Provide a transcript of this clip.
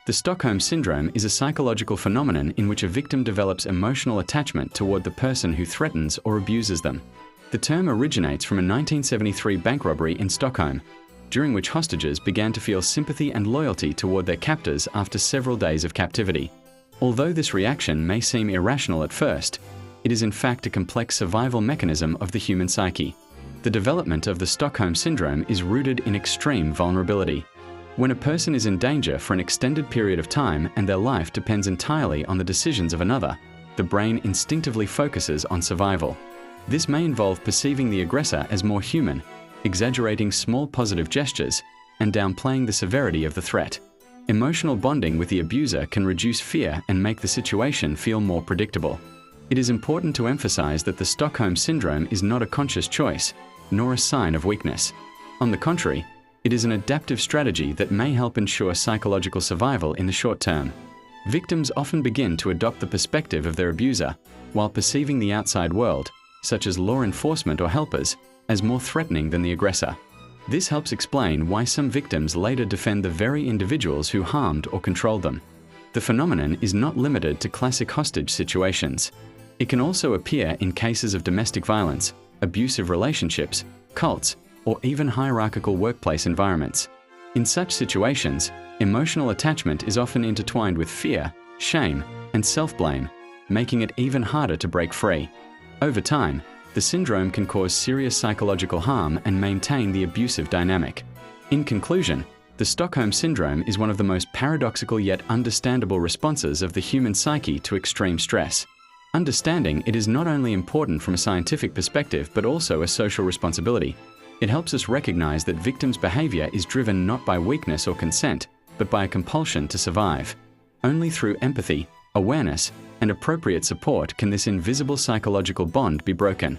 The Stockholm Syndrome is a psychological phenomenon in which a victim develops emotional attachment toward the person who threatens or abuses them. The term originates from a 1973 bank robbery in Stockholm, during which hostages began to feel sympathy and loyalty toward their captors after several days of captivity. Although this reaction may seem irrational at first, it is in fact a complex survival mechanism of the human psyche. The development of the Stockholm Syndrome is rooted in extreme vulnerability. When a person is in danger for an extended period of time and their life depends entirely on the decisions of another, the brain instinctively focuses on survival. This may involve perceiving the aggressor as more human, exaggerating small positive gestures, and downplaying the severity of the threat. Emotional bonding with the abuser can reduce fear and make the situation feel more predictable. It is important to emphasize that the Stockholm Syndrome is not a conscious choice, nor a sign of weakness. On the contrary, it is an adaptive strategy that may help ensure psychological survival in the short term. Victims often begin to adopt the perspective of their abuser, while perceiving the outside world, such as law enforcement or helpers, as more threatening than the aggressor. This helps explain why some victims later defend the very individuals who harmed or controlled them. The phenomenon is not limited to classic hostage situations. It can also appear in cases of domestic violence, abusive relationships, cults, or even hierarchical workplace environments. In such situations, emotional attachment is often intertwined with fear, shame, and self-blame, making it even harder to break free. Over time, the syndrome can cause serious psychological harm and maintain the abusive dynamic. In conclusion, the Stockholm Syndrome is one of the most paradoxical yet understandable responses of the human psyche to extreme stress. Understanding it is not only important from a scientific perspective but also a social responsibility. It helps us recognize that victims' behavior is driven not by weakness or consent, but by a compulsion to survive. Only through empathy, awareness, and appropriate support can this invisible psychological bond be broken.